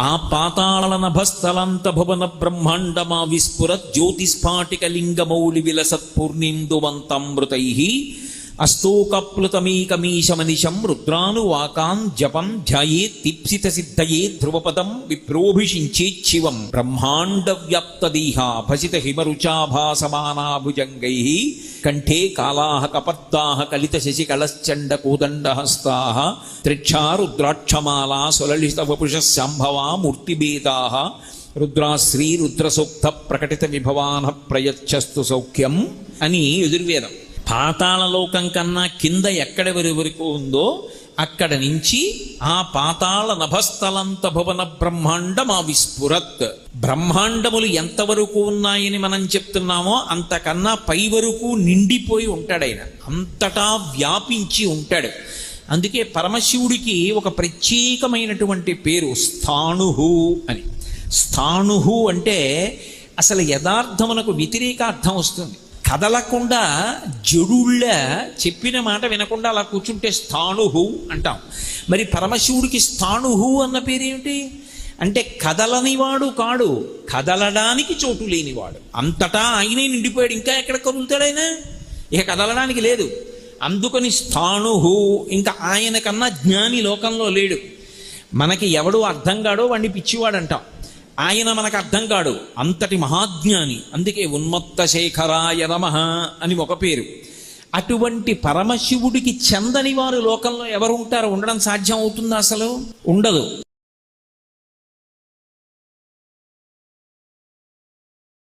ఆ పాతాళ నభస్థలంత భువన బ్రహ్మాండమా విస్ఫురత్ జ్యోతిస్ఫాటిక లింగమౌళి విలసత్పూర్ణిందువంతమృతై అస్తోకప్లుతమీకమీశమనిశం రుద్రానువాకాన్ జపం ధ్యాయేత్ దీప్సిత సిద్ధయే ధ్రువపదం విప్రోభిషించేచ్చివం బ్రహ్మాండ వ్యాప్తదేహ భసిత హిమరుచాభాసమానాభుజంగై కంఠే కాళాః కపర్దాః కలిత శశికళశ్చండ కోదండహస్తాః త్రిక్షా రుద్రాక్షమాలా సులలిత వపుషః శాంభవా మూర్తిభేదాః రుద్రాశ్రీ రుద్రసూక్త ప్రకటిత విభవాన ప్రయచ్చస్తు సౌఖ్యం అని యజుర్వేదం. పాతాళలోకం కన్నా కింద ఎక్కడ వరకు ఉందో అక్కడ నుంచి ఆ పాతాళ నభస్థలంత భువన బ్రహ్మాండమా విస్ఫురత్. బ్రహ్మాండములు ఎంతవరకు ఉన్నాయని మనం చెప్తున్నామో అంతకన్నా పై వరకు నిండిపోయి ఉంటాడు ఆయన, అంతటా వ్యాపించి ఉంటాడు. అందుకే పరమశివుడికి ఒక ప్రత్యేకమైనటువంటి పేరు స్థాణుహు అని. స్థాణుహు అంటే అసలు యథార్థమునకు వ్యతిరేక అర్థం వస్తుంది. కదలకుండా జడుళ్ళ చెప్పిన మాట వినకుండా అలా కూర్చుంటే స్థాణుహు అంటాం. మరి పరమశివుడికి స్థాణుహు అన్న పేరేమిటి అంటే కదలనివాడు కాడు, కదలడానికి చోటు లేనివాడు. అంతటా ఆయనే నిండిపోయాడు, ఇంకా ఎక్కడ కదులుతాడు ఆయన, ఇక కదలడానికి లేదు. అందుకని స్థాణుహు. ఇంకా ఆయన కన్నా జ్ఞాని లోకంలో లేడు. మనకి ఎవడు అర్థం కాడో వాడిని పిచ్చివాడు అంటాం, ఆయన మనకు అర్థం కాడు, అంతటి మహాజ్ఞాని. అందుకే ఉన్మత్త శేఖరాయ నమః అని ఒక పేరు. అటువంటి పరమశివుడికి చెందని వారు లోకంలో ఎవరు ఉంటారో ఉండడం సాధ్యం అవుతుందా? అసలు ఉండదు.